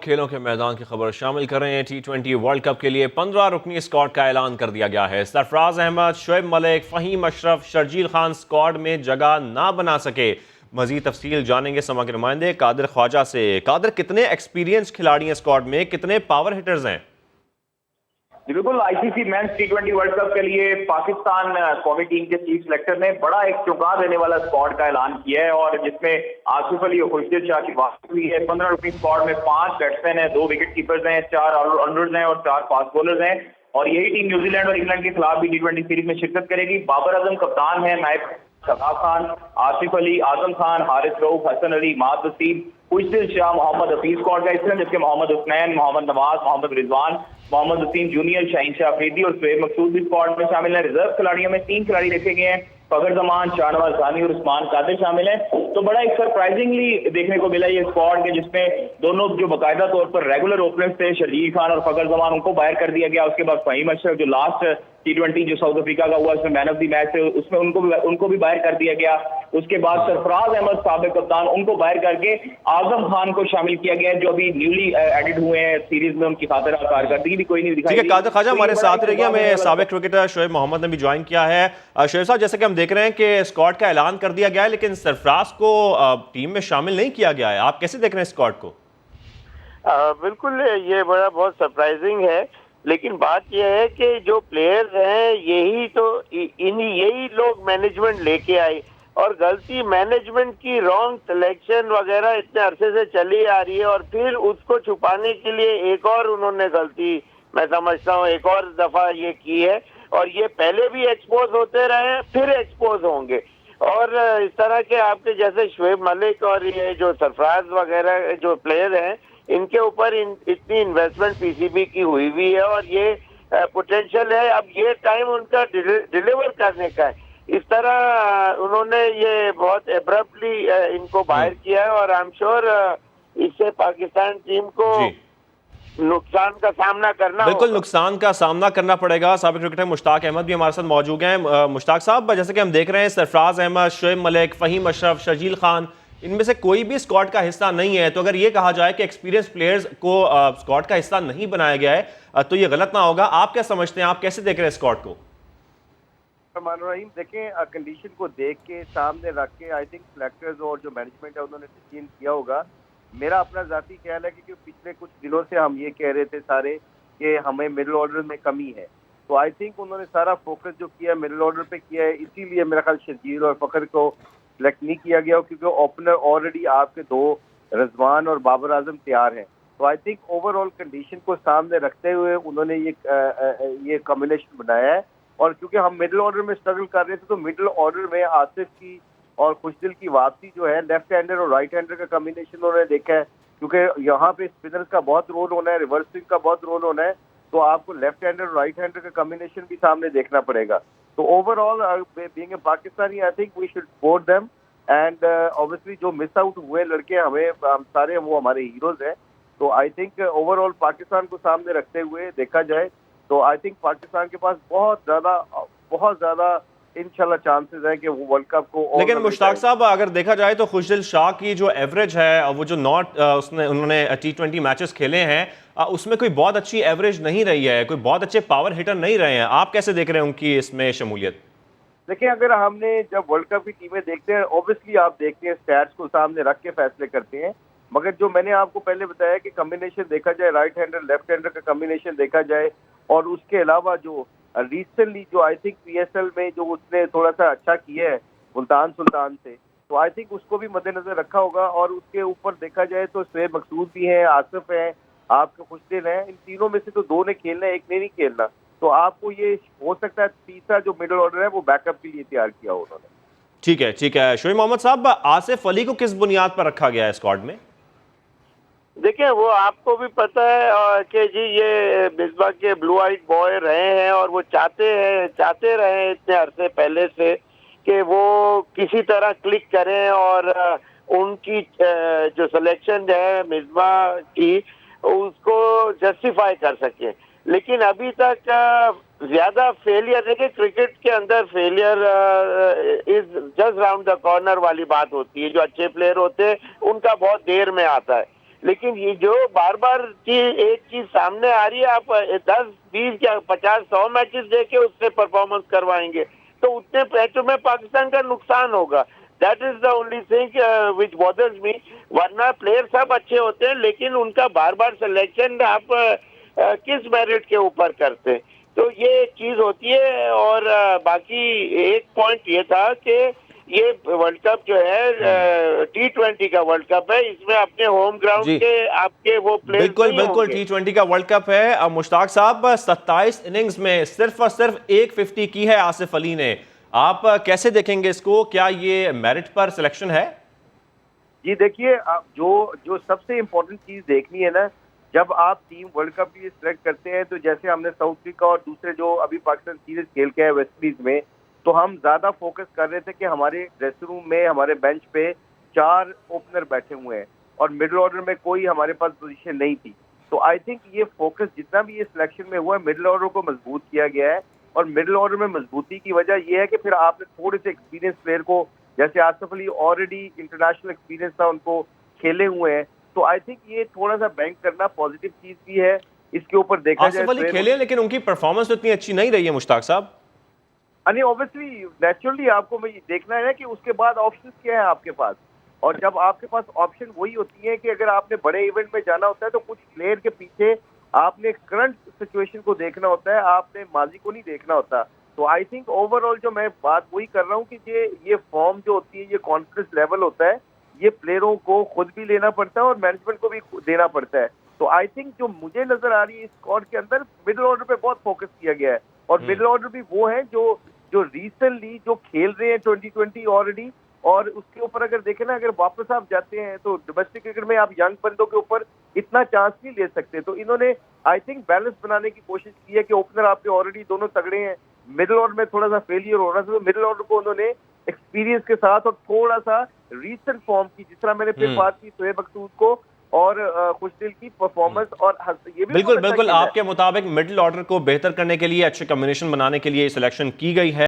खेलों के मैदान की खबर शामिल कर रहे हैं। T20 वर्ल्ड कप के लिए 15 रुकनी स्क्वाड का ऐलान कर दिया गया है। सरफराज अहमद, शुएब मलिक, फ़हीम अशरफ, शर्जील खान स्क्वाड में जगह ना बना सके। मजीद तफसील जानेंगे समा के नुमाइंदे कादिर ख्वाजा से। कादिर, कितने एक्सपीरियंस खिलाड़ी हैं स्क्वाड में, कितने पावर हिटर्स हैं? बिल्कुल, आईसीसी मेंस टी20 वर्ल्ड कप के लिए पाकिस्तान कौमी टीम के चीफ सेलेक्टर ने बड़ा एक चौंका देने वाला स्क्वाड का ऐलान किया है और जिसमें आसिफ अली और खुर्शीद शाह की वापसी हुई है। 15 रुकनी स्क्वाड में 5 बैट्समैन हैं, 2 विकेट कीपर्स हैं, 4 ऑलराउंडर्स हैं और 4 फास्ट बॉलर्स हैं। और यही टीम न्यूजीलैंड और इंग्लैंड के खिलाफ भी टी20 सीरीज में शिरकत करेगी। बाबर आजम कप्तान है, नायब शबाब खान, आसिफ अली, आजम खान, हारिस रऊफ, हसन अली, माद वसीम, खुर्शीद शाह, मोहम्मद हफीज स्क्वाड का हिस्सा, जबकि मोहम्मद हुसनैन, मोहम्मद नवाज, मोहम्मद रिजवान, मोहम्मद वसीम जूनियर, शाहीन शाह अफरीदी और शुएब मकसूद भी स्क्वाड में शामिल है। रिजर्व खिलाड़ियों में 3 खिलाड़ी रखे गए हैं, फखर जमान, शाहनवाज सानी और उस्मान कादिर शामिल है। तो बड़ा एक सरप्राइजिंगली देखने को मिला ये स्क्वाड के, जिसमें दोनों जो बाकायदा तौर पर रेगुलर ओपनर्स थे, शर्जील खान और फखर जमान, उनको बाहर कर दिया गया। उसके बाद फ़हीम अशरफ जो लास्ट T20 जो साउथ अफ्रीका का हुआ, उसमें मैन ऑफ द मैच है, उसमें उनको भी बाहर कर दिया गया। उसके बाद सरफराज अहमद साबिक कप्तान, उनको बाहर करके आजम खान को शामिल किया गया, जो अभी न्यूली एडिड हुए हैं सीरीज में। उनकी खातिर कारकर्दगी भी कोई नहीं दिखाई। ठीक है कादिर ख्वाजा हमारे साथ रहिए। हमें साबिक क्रिकेटर शुएब मोहम्मद ने भी ज्वाइन किया है। शुएब साहब, जैसे कि हम देख रहे हैं कि स्क्वाड का ऐलान कर दिया गया है, लेकिन सरफराज को टीम में शामिल नहीं किया गया है। आप कैसे देख रहे हैं स्क्वाड को? बिल्कुल, ये बड़ा बहुत सरप्राइजिंग है, लेकिन बात यह है कि जो प्लेयर्स हैं यही लोग मैनेजमेंट लेके आए और गलती मैनेजमेंट की रॉन्ग सिलेक्शन वगैरह इतने अरसे से चली आ रही है और फिर उसको छुपाने के लिए एक और उन्होंने गलती, मैं समझता हूँ, एक और दफा ये की है। और ये पहले भी एक्सपोज होते रहे हैं, फिर एक्सपोज होंगे। और इस तरह के आपके जैसे शुएब मलिक और ये जो सरफराज वगैरह जो प्लेयर हैं, इनके ऊपर इतनी इन्वेस्टमेंट पीसीबी की हुई है और ये पोटेंशियल है। अब ये टाइम उनका डिलीवर करने का है। इस तरह उन्होंने ये बहुत एब्रप्टली इनको बाहर किया है और आई एम श्योर इससे पाकिस्तान टीम को नुकसान का सामना करना बिल्कुल नुकसान का सामना करना पड़ेगा। साबिक क्रिकेटर मुश्ताक अहमद भी हमारे साथ मौजूद हैं। मुश्ताक साहब, जैसे कि हम देख रहे हैं सरफराज अहमद, शुएब मलिक, फ़हीम अशरफ, शर्जील खान, इनमें से कोई भी स्क्वाड का हिस्सा नहीं है। तो अगर ये कहा जाए कि एक्सपीरियंस प्लेयर्स को स्क्वाड का हिस्सा नहीं बनाया गया है तो ये गलत ना होगा। आप क्या समझते हैं, आप कैसे देख रहे हैं स्क्वाड को? देखें, कंडीशन को देख के सामने रख के आई थिंक सिलेक्टर्स और जो मैनेजमेंट है उन्होंने डिसीजन किया होगा। मेरा अपना जाती ख्याल है कि पिछले कुछ दिनों से हम ये कह रहे थे सारे कि हमें मिडिल ऑर्डर में कमी है, तो आई थिंक उन्होंने सारा फोकस जो किया मिडिल ऑर्डर पे किया है। इसीलिए मेरा ख्याल शर्जील और फखर को सिलेक्ट नहीं किया गया, क्योंकि ओपनर ऑलरेडी आपके 2 रिजवान और बाबर आजम तैयार हैं। तो आई थिंक ओवरऑल कंडीशन को सामने रखते हुए उन्होंने ये कॉम्बिनेशन बनाया है। और क्योंकि हम मिडिल ऑर्डर में स्ट्रगल कर रहे थे, तो मिडिल ऑर्डर में आसिफ की और खुशदिल की वापसी जो है, लेफ्ट हैंडर और राइट हैंडर का कॉम्बिनेशन उन्होंने देखा है, क्योंकि यहाँ पे स्पिनर्स का बहुत रोल होना है, रिवर्स स्विंग का बहुत रोल होना है, तो आपको लेफ्ट हैंडर और राइट हैंडर का कॉम्बिनेशन भी सामने देखना पड़ेगा। तो overall being a Pakistani I think we should support them and obviously जो मिस आउट हुए लड़के हम सारे वो हमारे हीरोज हैं। तो आई थिंक ओवरऑल पाकिस्तान को सामने रखते हुए देखा जाए तो आई थिंक पाकिस्तान के पास बहुत ज्यादा इंशाल्लाह चांसेस है कि वो वर्ल्ड कप को। लेकिन मुश्ताक साहब, अगर देखा जाए तो खुशदिल शाह की जो एवरेज है, वो जो उन्होंने T20 मैचेस खेले हैं, उसमें कोई बहुत अच्छी एवरेज नहीं रही है, कोई बहुत अच्छे पावर हिटर नहीं रहे हैं। आप कैसे देख रहे हैं उनकी इसमें शमूलियत? देखिए, अगर हमने जब वर्ल्ड कप की टीमें देखते हैं, ऑब्वियसली आप देखते हैं स्टैट्स को सामने रख के फैसले करते हैं, मगर जो मैंने आपको पहले बताया कि कॉम्बिनेशन देखा जाए, राइट हैंडर लेफ्ट हैंडर का कॉम्बिनेशन देखा जाए, और उसके अलावा जो रिसेंटली जो आई थिंक PSL में जो उसने थोड़ा सा अच्छा किया है मुल्तान सुल्तान से, तो आई थिंक उसको भी मद्देनजर रखा होगा। और उसके ऊपर देखा जाए तो शुएब मकसूद भी है, आसिफ है, आपके खुशदिल है, इन तीनों में से तो 2 ने खेलना है, एक ने नहीं खेलना। तो आपको ये हो सकता है तीसरा जो मिडिल ऑर्डर है वो बैकअप के लिए तैयार किया उन्होंने। ठीक है शुएब मोहम्मद साहब, आसिफ अली को किस बुनियाद पर रखा गया है स्क्वाड में? देखिए, वो आपको भी पता है कि जी ये मिसबा के ब्लू आइट बॉय रहे हैं और वो चाहते रहे इतने अरसे पहले से कि वो किसी तरह क्लिक करें और उनकी जो सिलेक्शन है मिसबा की उसको जस्टिफाई कर सके। लेकिन अभी तक ज्यादा फेलियर, देखिए क्रिकेट के अंदर failure is just round the corner वाली बात होती है। जो अच्छे प्लेयर होते हैं उनका बहुत देर में आता है, लेकिन ये जो बार बार एक चीज सामने आ रही है, आप 10, 20 या 50, 100 मैचेस देके उससे परफॉर्मेंस करवाएंगे तो उतने मैचों में पाकिस्तान का नुकसान होगा। That is the only thing which bothers me. वरना प्लेयर सब अच्छे होते हैं, लेकिन उनका बार बार सिलेक्शन आप किस मेरिट के ऊपर करते हैं, तो ये एक चीज होती है। और बाकी एक पॉइंट ये था कि ये वर्ल्ड कप जो है T20 का वर्ल्ड कप है, इसमें अपने होम ग्राउंड के आपके वो प्लेयर बिल्कुल बिल्कुल T20 का वर्ल्ड कप है। अब मुश्ताक साहब 27 इनिंग्स में सिर्फ और सिर्फ एक 50 की है आसिफ अली ने, आप कैसे देखेंगे इसको? क्या ये मेरिट पर सिलेक्शन है? जी देखिए, आप जो सबसे इम्पोर्टेंट चीज देखनी है ना, जब आप टीम वर्ल्ड कप के लिए सिलेक्ट करते हैं, तो जैसे हमने साउथ अफ्रीका और दूसरे जो अभी पाकिस्तान सीरीज खेल के है वेस्ट इंडीज में, तो हम ज्यादा फोकस कर रहे थे कि हमारे ड्रेसिंग रूम में हमारे बेंच पे 4 ओपनर बैठे हुए हैं और मिडिल ऑर्डर में कोई हमारे पास पोजीशन नहीं थी। तो आई थिंक ये फोकस जितना भी ये सिलेक्शन में हुआ है, मिडिल ऑर्डर को मजबूत किया गया है। और मिडिल ऑर्डर में मजबूती की वजह यह है कि फिर आपने थोड़े से एक्सपीरियंस प्लेयर को, जैसे Asif Ali already international experience था, उनको खेले हुए हैं, तो आई थिंक ये थोड़ा सा बैंक करना पॉजिटिव चीज भी है। इसके ऊपर देखा जाए आसिफ अली खेले, लेकिन उनकी परफॉर्मेंस तो इतनी अच्छी नहीं रही है मुश्ताक साहब। नहीं, ऑब्वियसली नेचुरली आपको देखना है कि उसके बाद ऑप्शंस क्या है आपके पास। और जब आपके पास ऑप्शन वही होती है कि अगर आपने बड़े इवेंट में जाना होता है तो कुछ प्लेयर के पीछे आपने करंट सिचुएशन को देखना होता है, आपने माजी को नहीं देखना होता। तो आई थिंक ओवरऑल जो मैं बात वही कर रहा हूँ कि ये फॉर्म जो होती है, ये कॉन्फिडेंस लेवल होता है, ये प्लेयरों को खुद भी लेना पड़ता है और मैनेजमेंट को भी देना पड़ता है। तो आई थिंक जो मुझे नजर आ रही है इस स्क्वाड के अंदर, मिडिल ऑर्डर पे बहुत फोकस किया गया है। और मिडिल ऑर्डर भी वो है जो रिसेंटली जो खेल रहे हैं 2020 ऑलरेडी। और उसके ऊपर अगर देखें ना, अगर वापस आप जाते हैं तो डोमेस्टिक क्रिकेट में आप यंग बंदों के ऊपर इतना चांस नहीं ले सकते। तो इन्होंने आई थिंक बैलेंस बनाने की कोशिश की है कि ओपनर आपके ऑलरेडी दोनों तगड़े हैं, मिडिल ऑर्डर में थोड़ा सा फेलियर हो रहा था, तो मिडिल ऑर्डर को उन्होंने एक्सपीरियंस के साथ और थोड़ा सा रीसेंट फॉर्म की, जिस तरह मैंने फिर बात की शोएब मकसूद को और खुशदिल की परफॉर्मेंस, और ये भी बिल्कुल बिल्कुल आपके मुताबिक मिडिल ऑर्डर को बेहतर करने के लिए, अच्छे कॉम्बिनेशन बनाने के लिए सिलेक्शन की गई है।